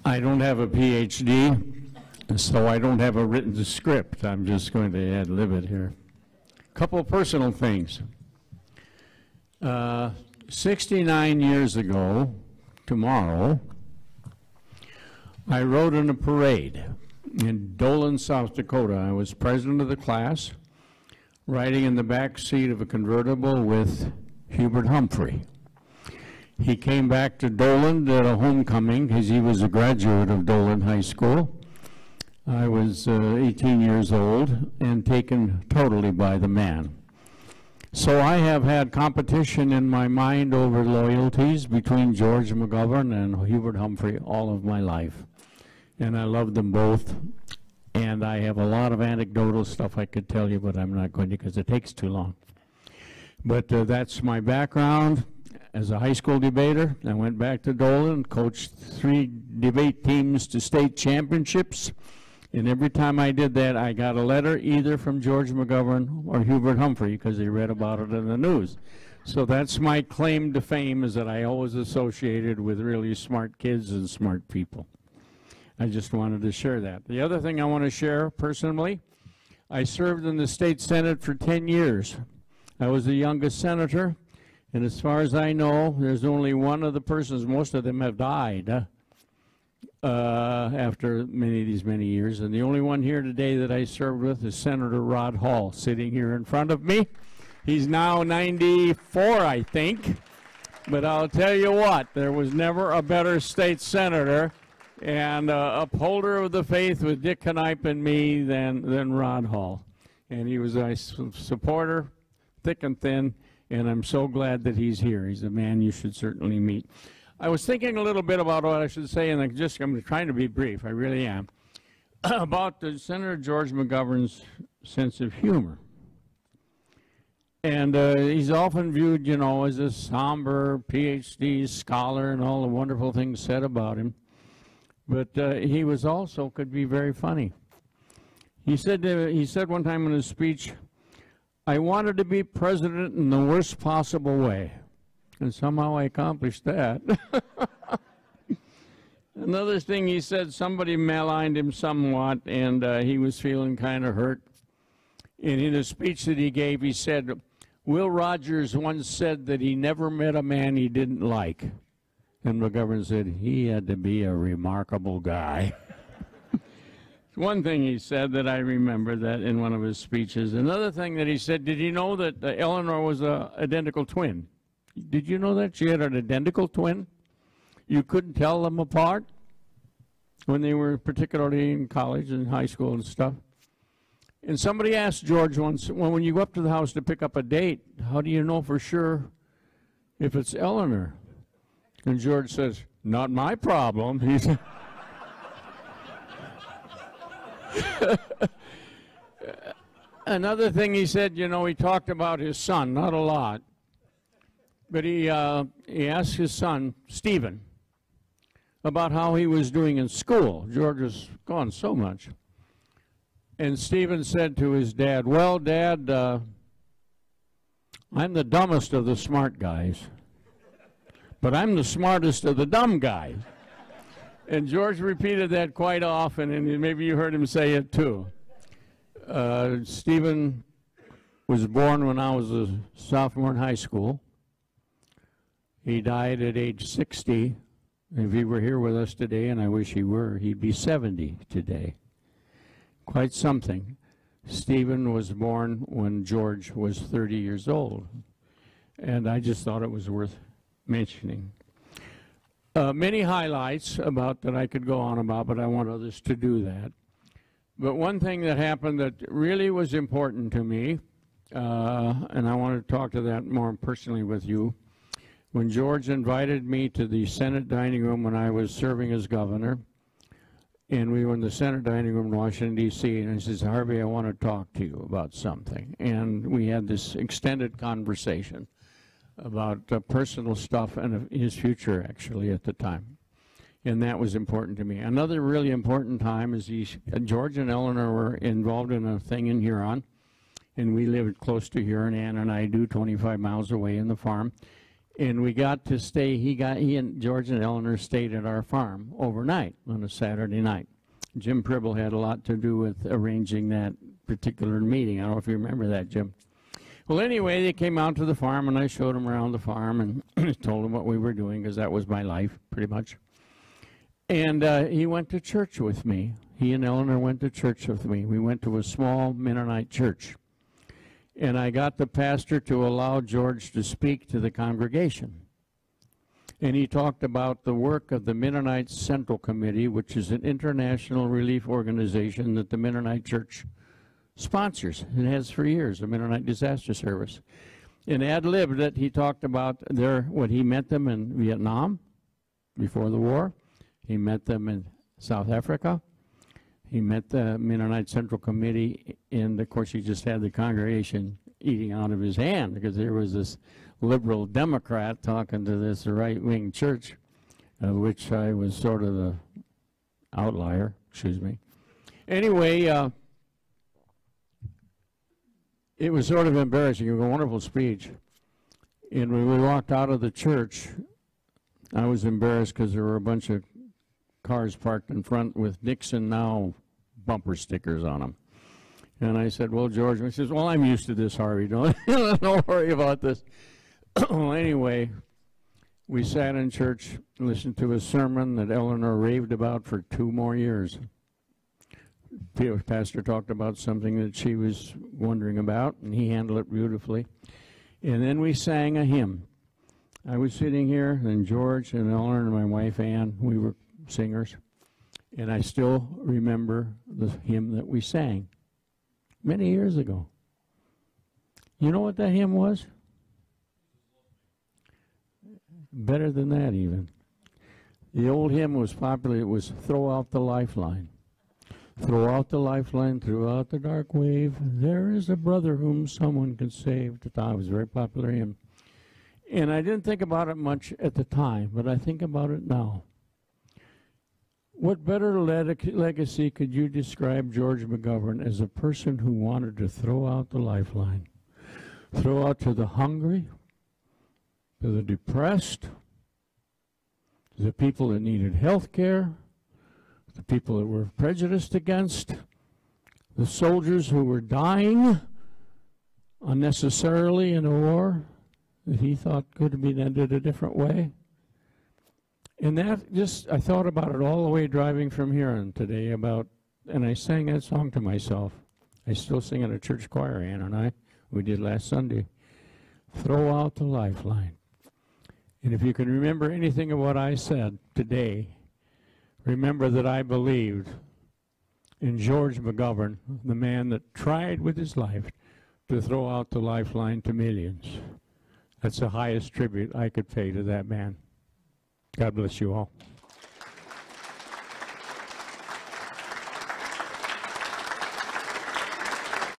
I don't have a PhD, so I don't have a written script. I'm just going to ad-lib it here. A couple of personal things. 69 years ago, tomorrow, I rode in a parade in Dolan, South Dakota. I was president of the class, riding in the back seat of a convertible with Hubert Humphrey. He came back to Dolan at a homecoming because he was a graduate of Dolan High School. I was 18 years old and taken totally by the man. So I have had competition in my mind over loyalties between George McGovern and Hubert Humphrey all of my life. And I love them both. And I have a lot of anecdotal stuff I could tell you, but I'm not going to because it takes too long. But that's my background. As a high school debater, I went back to Dolan, coached 3 debate teams to state championships. And every time I did that, I got a letter either from George McGovern or Hubert Humphrey because they read about it in the news. So that's my claim to fame, is that I always associated with really smart kids and smart people. I just wanted to share that. The other thing I want to share personally, I served in the state Senate for 10 years. I was the youngest senator, and as far as I know, there's only one of the persons, most of them have died after many years, and the only one here today that I served with is Senator Rod Hall, sitting here in front of me. He's now 94, I think, but I'll tell you what, there was never a better state senator and upholder of the faith with Dick Knipe and me than Rod Hall. And he was a supporter, thick and thin, and I'm so glad that he's here. He's a man you should certainly meet. I was thinking a little bit about what I should say, and I'm trying to be brief, I really am, about Senator George McGovern's sense of humor. And he's often viewed, you know, as a somber PhD scholar and all the wonderful things said about him. But he was also could be very funny. He said one time in his speech, "I wanted to be president in the worst possible way." And somehow I accomplished that. Another thing he said, somebody maligned him somewhat, and he was feeling kind of hurt. And in a speech that he gave, he said, Will Rogers once said that he never met a man he didn't like. And McGovern said, he had to be a remarkable guy. One thing he said that I remember that in one of his speeches. Another thing that he said, did you know that Eleanor was an identical twin? Did you know that she had an identical twin? You couldn't tell them apart when they were particularly in college and high school and stuff. And somebody asked George once, well, when you go up to the house to pick up a date, how do you know for sure if it's Eleanor? And George says, not my problem. He said, another thing he said, you know, he talked about his son, not a lot, but he asked his son, Stephen, about how he was doing in school. George was gone so much. And Stephen said to his dad, well, Dad, I'm the dumbest of the smart guys, but I'm the smartest of the dumb guys. And George repeated that quite often, and maybe you heard him say it too. Stephen was born when I was a sophomore in high school. He died at age 60. If he were here with us today, and I wish he were, he'd be 70 today. Quite something. Stephen was born when George was 30 years old, and I just thought it was worth mentioning. Many highlights about that I could go on about, but I want others to do that. But one thing that happened that really was important to me, and I want to talk to that more personally with you, when George invited me to the Senate dining room when I was serving as governor, and we were in the Senate dining room in Washington, D.C., and he says, Harvey, I want to talk to you about something. And we had this extended conversation about personal stuff and his future, actually, at the time. And that was important to me. Another really important time is George and Eleanor were involved in a thing in Huron, and we lived close to Huron, Ann and I do, 25 miles away in the farm. And we got to stay, he and George and Eleanor stayed at our farm overnight on a Saturday night. Jim Pribble had a lot to do with arranging that particular meeting. I don't know if you remember that, Jim. Well, anyway, they came out to the farm, and I showed them around the farm and told them what we were doing, because that was my life, pretty much. And he went to church with me. He and Eleanor went to church with me. We went to a small Mennonite church. And I got the pastor to allow George to speak to the congregation. And he talked about the work of the Mennonite Central Committee, which is an international relief organization that the Mennonite Church sponsors. It has for years, the Mennonite Disaster Service. And ad-libbed it, he talked about what he met them in Vietnam before the war. He met them in South Africa. He met the Mennonite Central Committee, and of course he just had the congregation eating out of his hand, because there was this liberal Democrat talking to this right-wing church, of which I was sort of the outlier, excuse me. Anyway, it was sort of embarrassing. It was a wonderful speech. And when we walked out of the church, I was embarrassed because there were a bunch of cars parked in front with Nixon Now bumper stickers on them. And I said, well, George, and he says, well, I'm used to this, Harvey. Don't worry about this. Well, anyway, we sat in church, listened to a sermon that Eleanor raved about for 2 more years. The pastor talked about something that she was wondering about, and he handled it beautifully. And then we sang a hymn. I was sitting here, and George and Eleanor and my wife Ann, we were singers, and I still remember the hymn that we sang many years ago. You know what that hymn was? Better than that even. The old hymn was popular. It was "Throw Out the Lifeline." Throw out the lifeline throughout the dark wave. There is a brother whom someone can save. It was a very popular hymn. And I didn't think about it much at the time, but I think about it now. What better legacy could you describe George McGovern as a person who wanted to throw out the lifeline? Throw out to the hungry, to the depressed, to the people that needed health care, the people that were prejudiced against, the soldiers who were dying unnecessarily in a war that he thought could have been ended a different way. And that just, I thought about it all the way driving from here on today and I sang that song to myself. I still sing in a church choir, Ann and I. We did last Sunday. Throw out the lifeline. And if you can remember anything of what I said today, remember that I believed in George McGovern, the man that tried with his life to throw out the lifeline to millions. That's the highest tribute I could pay to that man. God bless you all.